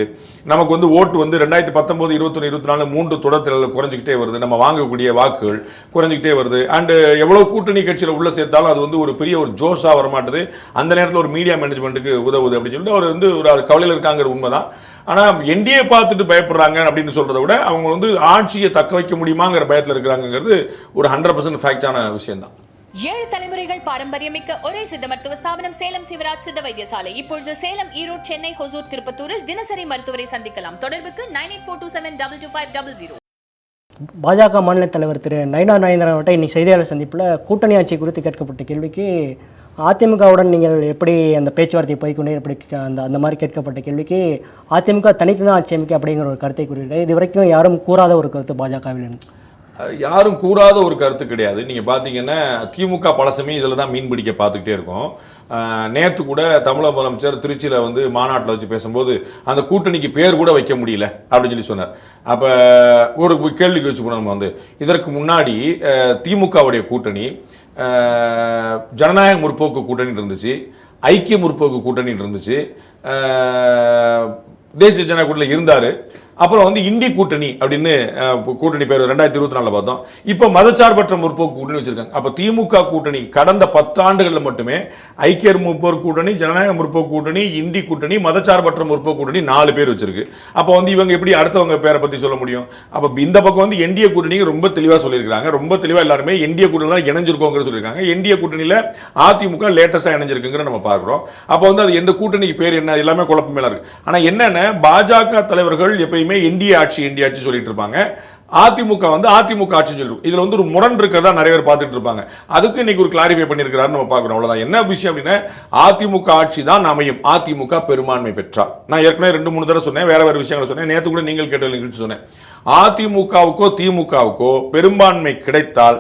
நமக்கு வந்து ஓட்டு வந்து 2019, 21, 24 3 தொடர் குறைஞ்சிக்கிட்டே வருது, நம்ம வாங்கக்கூடிய வாக்குகள் குறைஞ்சிக்கிட்டே வருது. அண்ட் எவ்வளவு கூட்டணி கட்சியில் உள்ள சேர்த்தாலும் அது வந்து ஒரு பெரிய ஒரு ஜோஷா வரமாட்டுது. அந்த நேரத்தில் ஒரு மீடியா மேனேஜ்மெண்ட்டுக்கு உதவுது அப்படின்னு சொல்லிட்டு அவர் வந்து ஒரு கவலையில் இருக்காங்கிற உண்மைதான். ஆனால் என்டிஏ பார்த்துட்டு பயப்படுறாங்க அப்படின்னு சொல்றதை விட அவங்க வந்து ஆட்சியை தக்க வைக்க முடியுமாங்கிற பயத்தில் இருக்கிறாங்கிறது ஒரு 100% ஃபேக்டான விஷயம் தான். 7 தலைமுறைகள் பாரம்பரியமிக்க ஒரே சித்த மருத்துவ ஸ்தாபனம் சேலம் சிவராஜ் சித்த வைத்தியசாலை. இப்பொழுது சேலம், ஈரோடு, சென்னை, ஹொசூர், திருப்பத்தூரில் தினசரி மருத்துவரை சந்திக்கலாம். தொடர்புக்கு 9842722500. பாஜக மாநில தலைவர் திரு நயினார் நாகேந்திரன் இன்னைக்கு செய்தியாளர் சந்திப்பில் கூட்டணி ஆட்சி குறித்து கேட்கப்பட்ட கேள்விக்கு அதிமுகவுடன் நீங்கள் எப்படி அந்த பேச்சுவார்த்தை போய்கொண்டே எப்படி அந்த மாதிரி கேட்கப்பட்ட கேள்விக்கு அதிமுக தனித்து தான் ஆட்சி அமைக்க அப்படிங்கிற ஒரு கருத்தை கூறியிருக்காரு. இது வரைக்கும் யாரும் கூறாத ஒரு கருத்து பாஜகவில் இருந்து. யாரும் கூறாத ஒரு கருத்து கிடையாது. நீங்கள் பார்த்தீங்கன்னா திமுக பலசமே இதில் தான் மீன் பிடிக்க பார்த்துக்கிட்டே இருக்கோம். நேற்று கூட தமிழக முதலமைச்சர் திருச்சியில் வந்து மாநாட்டில் வச்சு பேசும்போது அந்த கூட்டணிக்கு பேர் கூட வைக்க முடியல அப்படின்னு சொல்லி சொன்னார். அப்போ ஒரு கேள்விக்கு வச்சுக்கணும், நம்ம வந்து இதற்கு முன்னாடி திமுகவுடைய கூட்டணி ஜனநாயக முற்போக்கு கூட்டணி இருந்துச்சு, ஐக்கிய முற்போக்கு கூட்டணி இருந்துச்சு, தேசிய ஜனநாயக கூட்டணியில் இருந்தார். அப்புறம் வந்து இந்தி கூட்டணி அப்படின்னு கூட்டணி பேர் 2024 பார்த்தோம். இப்போ மதச்சார்பற்ற முற்போக்கு கூட்டணி வச்சிருக்காங்க. அப்போ திமுக கூட்டணி கடந்த 10 ஆண்டுகளில் மட்டுமே ஐக்கிய முற்போக்கு கூட்டணி, ஜனநாயக முற்போக்கு கூட்டணி, இந்தி கூட்டணி, மதச்சார்பற்ற முற்போக்கு கூட்டணி 4 பேர் வச்சிருக்கு. அப்போ வந்து இவங்க எப்படி அடுத்தவங்க பேரை பற்றி சொல்ல முடியும்? அப்போ இந்த பக்கம் வந்து என்டிஏ கூட்டணி ரொம்ப தெளிவாக சொல்லியிருக்காங்க, ரொம்ப தெளிவாக எல்லாருமே என்டிஏ கூட்டணி தான் இணைஞ்சிருக்கோங்கிற சொல்லியிருக்காங்க. என்டிஏ கூட்டணியில் அதிமுக லேட்டஸ்டாக இணைஞ்சிருக்குங்கிற நம்ம பார்க்குறோம். அப்போ வந்து அது எந்த கூட்டணிக்கு பேர் என்ன எல்லாமே குழப்பமேல இருக்கு. ஆனால் என்னென்ன பாஜக தலைவர்கள் எப்பயுமே என்டிஏ ஆட்சி சொல்லிட்டு இருப்பாங்க, அதிமுக வந்து அதிமுக ஆட்சி சொல்லிருக்கும். இதுல வந்து ஒரு முரண் இருக்கிறதா நிறைய பேர் பார்த்துட்டு இருப்பாங்க. அதுக்கு இன்னைக்கு ஒரு கிளாரிஃபை பண்ணியிருக்கிறாரு நம்ம பார்க்கிறோம். அவ்வளவுதான். என்ன விஷயம் அப்படின்னா அதிமுக ஆட்சி தான் அமையும், அதிமுக பெரும்பான்மை பெற்றார். நான் ஏற்கனவே 2-3 தடவை சொன்னேன், வேற வேற விஷயங்களை சொன்னேன். நேற்று கூட நீங்கள் கேட்ட நிகழ்ச்சி சொன்னேன். அதிமுகவுக்கோ திமுகவுக்கோ பெரும்பான்மை கிடைத்தால்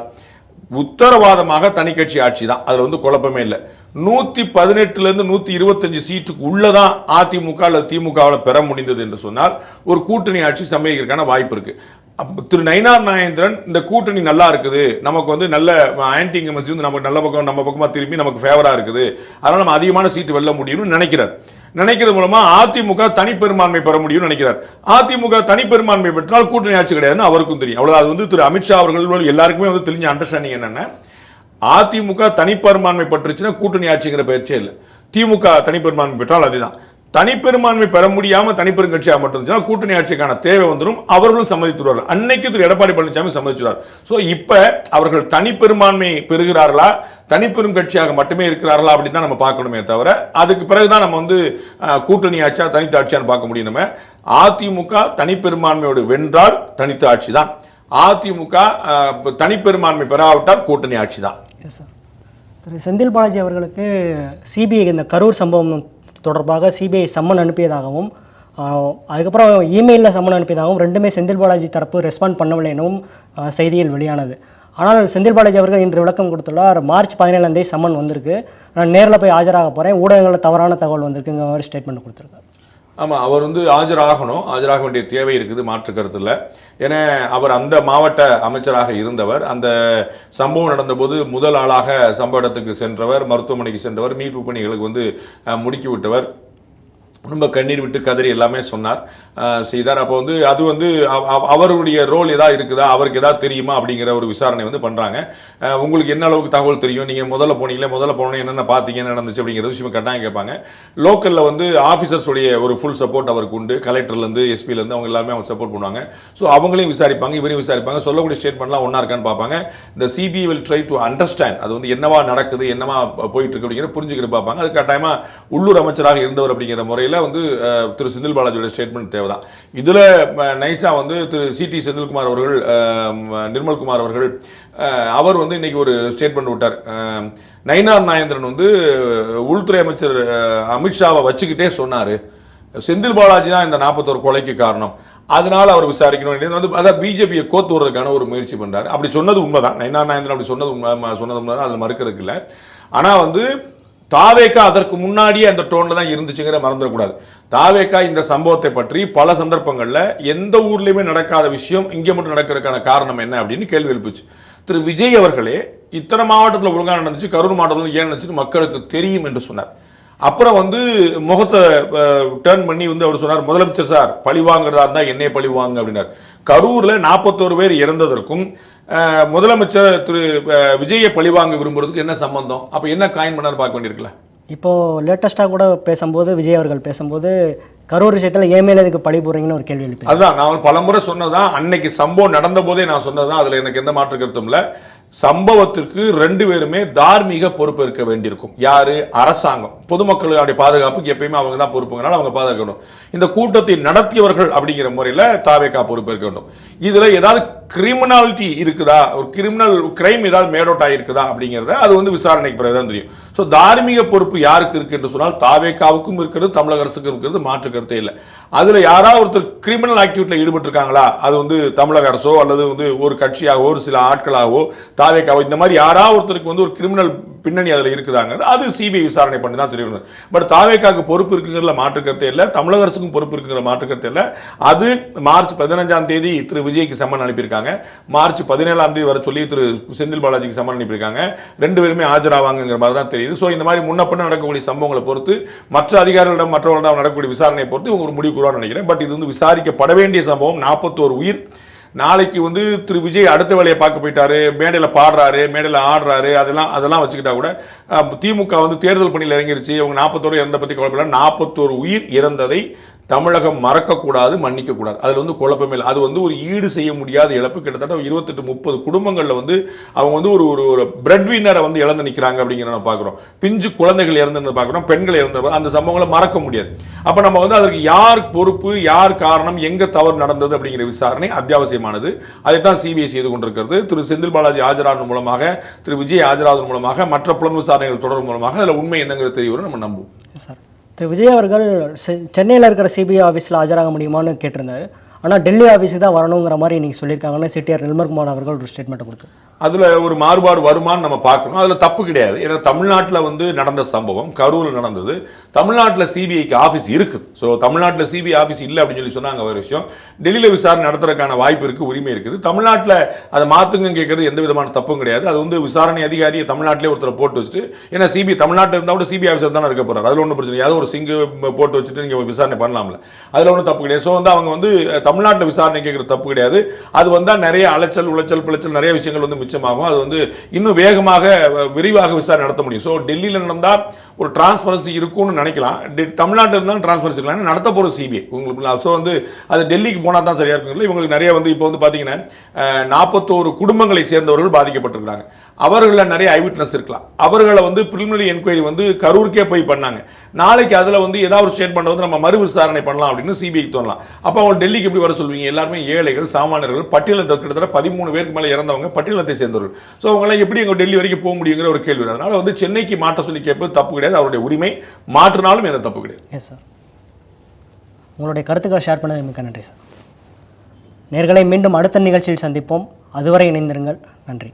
உத்தரவாதமாக தனி கட்சி ஆட்சி தான், அதுல வந்து குழப்பமே இல்லை. 118 125 சீட்டுக்கு உள்ளதான் அதிமுக அல்லது திமுகவில் பெற முடிந்தது என்று சொன்னால் ஒரு கூட்டணி ஆட்சி சம்பவிக்கிறதுக்கான வாய்ப்பு இருக்கு. திரு நயினார் நாகேந்திரன் இந்த கூட்டணி நல்லா இருக்குது, நமக்கு வந்து நல்ல ஆன்டி இன்கம்பன்சி வந்து நமக்கு நல்ல பக்கம், நம்ம பக்கமா திரும்பி நமக்கு ஃபேவரா இருக்குது, அதனால நம்ம அதிகமான சீட்டு வெல்ல முடியும்னு நினைக்கிறது மூலமா அதிமுக தனிப்பெரும்பான்மை பெற முடியும்னு நினைக்கிறார். அதிமுக தனிப்பெரும்பான்மை பெற்றால் கூட்டணி ஆட்சி கிடையாதுன்னு அவருக்கும் தெரியும். அவ்வளவு. அது வந்து திரு அமித்ஷா அவர்கள் எல்லாருக்குமே வந்து தெரிஞ்ச அண்டர்ஸ்டாண்டிங் என்னன்னா அதிமுக தனிப்பெரும்பான்மை பெற்றுச்சுன்னா கூட்டணி ஆட்சிங்கிற பேச்சே இல்லை. திமுக தனிப்பெரும்பான்மை பெற்றால் அதுதான். தனிப்பெரும்பான்மை பெற முடியாம தனிப்பெரும் கட்சியாக மட்டும் இருந்துச்சுன்னா கூட்டணி ஆட்சிக்கான தேவை வந்துடும், அவர்களும் சம்மதித்துவார்கள். அன்னைக்கு திரு எடப்பாடி பழனிசாமி சம்மதிச்சுவார். சோ இப்ப அவர்கள் தனிப்பெரும்பான்மை பெறுகிறார்களா, தனிப்பெரும் கட்சியாக மட்டுமே இருக்கிறார்களா அப்படின்னு தான் நம்ம பார்க்கணுமே தவிர அதுக்கு பிறகுதான் நம்ம வந்து கூட்டணி ஆட்சியா தனித்து ஆட்சியான்னு பார்க்க முடியும். நம்ம அதிமுக தனிப்பெரும்பான்மையோடு வென்றால் தனித்து ஆட்சி தான், அதிமுக தனிப்பெரும்பான்மை பெறாவிட்டால் கூட்டணி ஆட்சி தான். திரு செந்தில் பாலாஜி அவர்களுக்கு சிபிஐ இந்த கரூர் சம்பவம் தொடர்பாக சிபிஐ சம்மன் அனுப்பியதாகவும் அதுக்கப்புறம் இமெயிலில் சம்மன் அனுப்பியதாகவும் ரெண்டுமே செந்தில் பாலாஜி தரப்பு ரெஸ்பாண்ட் பண்ணவில்லை எனவும் செய்தியில் வெளியானது. ஆனால் செந்தில் பாலாஜி அவர்கள் இன்று விளக்கம் கொடுத்துள்ளார். மார்ச் 17 சம்மன் வந்திருக்கு, நான் நேரில் போய் ஆஜராக போகிறேன், ஊடகங்களில் தவறான தகவல் வந்திருக்குங்கிற மாதிரி ஸ்டேட்மெண்ட் கொடுத்துருக்காரு. ஆமாம், அவர் வந்து ஆஜராக வேண்டிய தேவை இருக்குது, மாற்று கருத்து இல்லை. ஏன்னா அவர் அந்த மாவட்ட அமைச்சராக இருந்தவர், அந்த சம்பவம் நடந்தபோது முதல் ஆளாக சம்பவ இடத்துக்கு சென்றவர், மருத்துவமனைக்கு சென்றவர், மீட்பு பணிகளுக்கு வந்து முடுக்கி விட்டவர், ரொம்ப கண்ணீர் விட்டு கதறி எல்லாமே சொன்னார். செய்தார். அப்போ வந்து அது வந்து அவருடைய ரோல் ஏதாவது இருக்குதா, அவருக்கு ஏதாவது தெரியுமா அப்படிங்கிற ஒரு விசாரணை வந்து பண்ணுறாங்க. உங்களுக்கு என்ன அளவுக்கு தகவல் தெரியும், நீங்கள் முதல்ல போனோன்னே என்னென்ன பார்த்தீங்க, என்ன நடந்துச்சு அப்படிங்கிற விஷயம் கட்டாயம் கேட்பாங்க. லோக்கலில் வந்து ஆஃபீஸர்ஸுடைய ஒரு ஃபுல் சப்போர்ட் அவருக்கு உண்டு. கலெக்டர்லேருந்து எஸ்பிலேருந்து அவங்க எல்லாருமே அவங்க சப்போர்ட் பண்ணுவாங்க. ஸோ அவங்களையும் விசாரிப்பாங்க, இவரையும் விசாரிப்பாங்க, சொல்லக்கூடிய ஸ்டேட்மெண்ட்லாம் ஒன்றா இருக்கான்னு பார்ப்பாங்க. இந்த CBI will try to understand அது வந்து என்னவா நடக்குது, என்னவா போயிட்டு இருக்கு அப்படிங்கிற புரிஞ்சுக்கிட்டு பார்ப்பாங்க. அது கட்டாயமாக உள்ளூர் அமைச்சராக இருந்தவர் அப்படிங்கிற முறையில் வந்து திரு செந்தில் பாலாஜியோட ஸ்டேட்மெண்ட் தேவைதான். இதில் நைஸா வந்து திரு சிடி செந்தில்குமார் அவர்கள், நிர்மல்குமார் அவர்கள், அவர் வந்து இன்னைக்கு ஒரு ஸ்டேட்மெண்ட் விட்டார். நயினார் நாகேந்திரன் வந்து உள்துறை அமைச்சர் அமித்ஷாவை வச்சுக்கிட்டே சொன்னார், செந்தில் பாலாஜி தான் இந்த 41 கொலைக்கு காரணம், அதனால அவர் விசாரிக்கணும் வந்து அதான் பிஜேபியை கோத்து விடுறதுக்கான ஒரு முயற்சி பண்றாரு. அப்படி சொன்னது உண்மைதான், நயினார் நாகேந்திரன் அப்படி சொன்னது உண்மைதான், அதில் மறுக்கிறதுக்கு இல்லை. ஆனால் வந்து தாவேகா அதற்கு முன்னாடியே அந்த டோன்ல தான் இருந்துச்சுங்கிற மறந்துடக்கூடாது. தாவேகா இந்த சம்பவத்தை பற்றி பல சந்தர்ப்பங்களில் எந்த ஊர்லேயுமே நடக்காத விஷயம் இங்கே மட்டும் நடக்கிறதுக்கான காரணம் என்ன அப்படின்னு கேள்வி எழுப்பிச்சு. திரு விஜய் அவர்களே இத்தனை மாவட்டத்தில் ஒழுங்காக நடந்துச்சு, கரூர் மாவட்டத்தில் ஏன் நடந்துச்சுன்னு மக்களுக்கு தெரியும் என்று சொன்னார். அப்புறம் வந்து முகத்தை டேர்ன் பண்ணி வந்து அவர் சொன்னார், முதலமைச்சர் சார் பழி வாங்குறதா இருந்தால் என்னையே பழி வாங்க அப்படின்னார். கரூரில் 41 பேர் இறந்ததற்கும் முதலமைச்சர் திரு விஜயை பழிவாங்க விரும்புறதுக்கு என்ன சம்பந்தம்? அப்போ என்ன காயின் பண்ணார் பார்க்க வேண்டியிருக்குல்ல. இப்போது லேட்டஸ்ட்டாக கூட பேசும்போது விஜய் அவர்கள் பேசும்போது கரூர் விஷயத்தில் ஏன் மேலே இதுக்கு பழி போடுறீங்கன்னு ஒரு கேள்வி எழுப்பி, அதுதான் நான் பலமுறை சொன்னதான், அன்னைக்கு சம்பவம் நடந்த போதே நான் சொன்னதுதான், அதில் எனக்கு எந்த மாற்று கருத்தும் இல்லை. சம்பவத்திற்கு 2 பேருமே தார்மீக பொறுப்பு இருக்க வேண்டியிருக்கும். யாரு? அரசாங்கம். பொதுமக்களுடைய பாதுகாப்புக்கு எப்பயுமே அவங்க தான் பொறுப்புங்கனால அவங்க பாதுகாக்கணும். இந்த கூட்டத்தை நடத்தியவர்கள் அப்படிங்கிற முறையில் தாவேகா பொறுப்பு இருக்க வேண்டும். இதுல ஏதாவது கிரிமினாலிட்டி இருக்குதா, ஒரு கிரிமினல் கிரைம் ஏதாவது மேடோட் ஆகிருக்குதா அப்படிங்கிறத அது வந்து விசாரணைக்கு பிறகுதான் தெரியும். ஸோ தார்மீக பொறுப்பு யாருக்கு இருக்கு என்று சொன்னால் தாவேகாவுக்கும் இருக்கிறது, தமிழக அரசுக்கும் இருக்கிறது, மாற்று கருத்தே இல்லை. அதுல யாராவது ஒருத்தர் கிரிமினல் ஆக்டிவிட்டியில் ஈடுபட்டு இருக்காங்களா, அது வந்து தமிழக அரசோ அல்லது வந்து ஒரு கட்சியாகவோ ஒரு சில ஆட்களாகவோ தாவேகாவோ இந்த மாதிரி யாராவது ஒருத்தருக்கு வந்து ஒரு கிரிமினல் பின்னணி அதில் இருக்குதாங்க, அது சிபிஐ விசாரணை பண்ணி தான் தெரியும். பட் தாவேகாவுக்கு பொறுப்பு இருக்குங்கிற மாற்று கருத்தே இல்லை, தமிழக அரசுக்கும் பொறுப்பு இருக்குங்கிற மாற்று கருத்தே இல்லை. அது மார்ச் 15ஆம் தேதி திரு விஜய்க்கு சம்மன் அனுப்பியிருக்காங்க, மார்ச் 17ஆம் தேதி வர சொல்லி திரு செந்தில் பாலாஜிக்கு சம்மன் அனுப்பியிருக்காங்க. 2 பேருமே ஆஜராவாங்கிற மாதிரி தான் தெரியுது. ஸோ இந்த மாதிரி முன்னப்பண்ண நடக்கக்கூடிய சம்பவங்களை பொறுத்து மற்ற அதிகாரிகளிடம் மற்றவர்களிடம் நடக்கக்கூடிய விசாரணையை பொறுத்து இவங்க ஒரு முடிவு கூறுவான்னு நினைக்கிறேன். பட் இது வந்து விசாரிக்கப்பட வேண்டிய சம்பவம். 41 உயிர். நாளைக்கு வந்து திரு விஜய் அடுத்த வேலையை பார்க்க போயிட்டாரு, மேடையில் பாடுறாரு, மேடையில் ஆடுறாரு, அதெல்லாம் வச்சுக்கிட்டா கூட திமுக வந்து தேர்தல் பணியில் இறங்கிருச்சு, அவங்க 41 இறந்த பற்றி குழப்பம். 41 உயிர் இறந்ததை தமிழகம் மறக்கக்கூடாது, மன்னிக்கக்கூடாது. அதில் வந்து குழப்பமே இல்லை. அது வந்து ஒரு ஈடு செய்ய முடியாத இழப்பு. கிட்டத்தட்ட 28-30 குடும்பங்களில் வந்து அவங்க வந்து ஒரு பிரெட் வின்னரை வந்து இழந்து நிற்கிறாங்க அப்படிங்கிற நம்ம பார்க்குறோம். பிஞ்சு குழந்தைகள் இறந்து பார்க்குறோம், பெண்கள் இறந்து, அந்த சம்பவங்களை மறக்க முடியாது. அப்போ நம்ம வந்து அதற்கு யார் பொறுப்பு, யார் காரணம், எங்கே தவறு நடந்தது அப்படிங்கிற விசாரணை அத்தியாவசியமானது. அதைத்தான் சிபிஐ செய்து கொண்டிருக்கிறது. திரு செந்தில் பாலாஜி ஆஜரான மூலமாக, திரு விஜய் ஆஜராவதன் மூலமாக, மற்ற புலன் விசாரணைகள் தொடரும் மூலமாக அதில் உண்மை என்னங்கிறது தெரிய வரும், நம்ம நம்புவோம். சார், திரு விஜய் அவர்கள் சென்னையில் இருக்கிற சிபிஐ ஆஃபீஸில் ஆஜராக முடியுமான்னு கேட்டிருந்தாரு. ஆனால் டெல்லி ஆஃபீஸுக்கு தான் வரணுங்கிற மாதிரி நீங்கள் சொல்லியிருக்காங்கன்னு சிடிஆர் நிர்மல்குமார் அவர்கள் ஒரு ஸ்டேட்மெண்ட்டை கொடுத்து, அதில் ஒரு மாறுபாடு வருமானு நம்ம பார்க்கணும். அதில் தப்பு கிடையாது. ஏன்னா தமிழ்நாட்டில் வந்து நடந்த சம்பவம் கரூரில் நடந்தது. தமிழ்நாட்டில் சிபிஐக்கு ஆஃபீஸ் இருக்குது. ஸோ தமிழ்நாட்டில் சிபிஐ ஆஃபீஸ் இல்லை அப்படின்னு சொல்லி சொன்னாங்க ஒரு விஷயம். டெல்லியில் விசாரணை நடத்துறதுக்கான வாய்ப்பு இருக்குது, உரிமை இருக்குது. தமிழ்நாட்டில் அதை மாற்றுங்க கேட்கறது எந்த விதமான தப்பும் கிடையாது. அது வந்து விசாரணை அதிகாரியை தமிழ்நாட்டிலே ஒருத்தரை போட்டு வச்சுட்டு, ஏன்னா சிபிஐ தமிழ்நாட்டில் இருந்தால் கூட சிபிஐ ஆஃபீஸர் தானே இருக்க போகிறார், அதில் ஒன்றும் பிரச்சனை. ஏதாவது ஒரு சிங்கு போட்டு வச்சுட்டு நீங்கள் விசாரணை பண்ணலாம்ல, அதில் ஒன்றும் தப்பு கிடையாது. ஸோ வந்து அவங்க வந்து தமிழ்நாட்டில் விசாரணை கேட்குறது தப்பு கிடையாது. அது வந்தால் நிறைய அலைச்சல் உளைச்சல் பிழைச்சல் நிறைய விஷயங்கள் வந்து மிச்சமாகும். அது வந்து இன்னும் வேகமாக விரிவாக விசாரணை நடத்த முடியும். ஸோ டெல்லியில் நடந்தால் ஒரு டிரான்ஸ்பரன்சி இருக்கும்னு நினைக்கலாம். தமிழ்நாட்டில் இருந்தாலும் டிரான்ஸ்பரன்சி இருக்கலாம், நடத்த போகிற சிபிஐ உங்களுக்கு. ஸோ வந்து அது டெல்லிக்கு போனால் தான் சரியாக இருக்குங்களா. இவங்களுக்கு நிறைய வந்து இப்போ வந்து பார்த்தீங்கன்னா 41 குடும்பங்களை சேர்ந்தவர்கள் பாதிக்கப்பட்டிருக்கிறாங்க. அவர்களில் நிறைய ஐவிட்னஸ் இருக்கலாம். அவர்களை வந்து பிரிலிமினரி என்கொயரி வந்து கரூருக்கே போய் பண்ணாங்க. நாளைக்கு அதில் வந்து ஏதாவது ஒரு ஸ்டேட்மெண்ட் வந்து நம்ம மறு விசாரணை பண்ணலாம் அப்படின்னு சிபிஐக்கு தோணலாம். அப்போ அவங்க டெல்லிக்கு எப்படி வர சொல்வீங்க? எல்லாருமே ஏழைகள், சாமானியர்கள், பட்டியலத்தை கிட்டத்தட்ட 13 பேருக்கு மேலே இறந்தவங்க பட்டியலத்தை சேர்ந்தவர்கள். ஸோ அவங்களாம் எப்படி எங்கள் டெல்லி வரைக்கும் போக முடியுங்கிற ஒரு கேள்வி. அதனால வந்து சென்னைக்கு மாற்ற சொல்லி கேட்பது தப்பு கிடையாது, அவருடைய உரிமை. மாற்றினாலும் எந்த தப்பு கிடையாது. எஸ் சார், உங்களுடைய கருத்துக்களை ஷேர் பண்ணது மிக்க நன்றி சார். நேர்களை மீண்டும் அடுத்த நிகழ்ச்சியில் சந்திப்போம். அதுவரை இணைந்திருங்கள். நன்றி.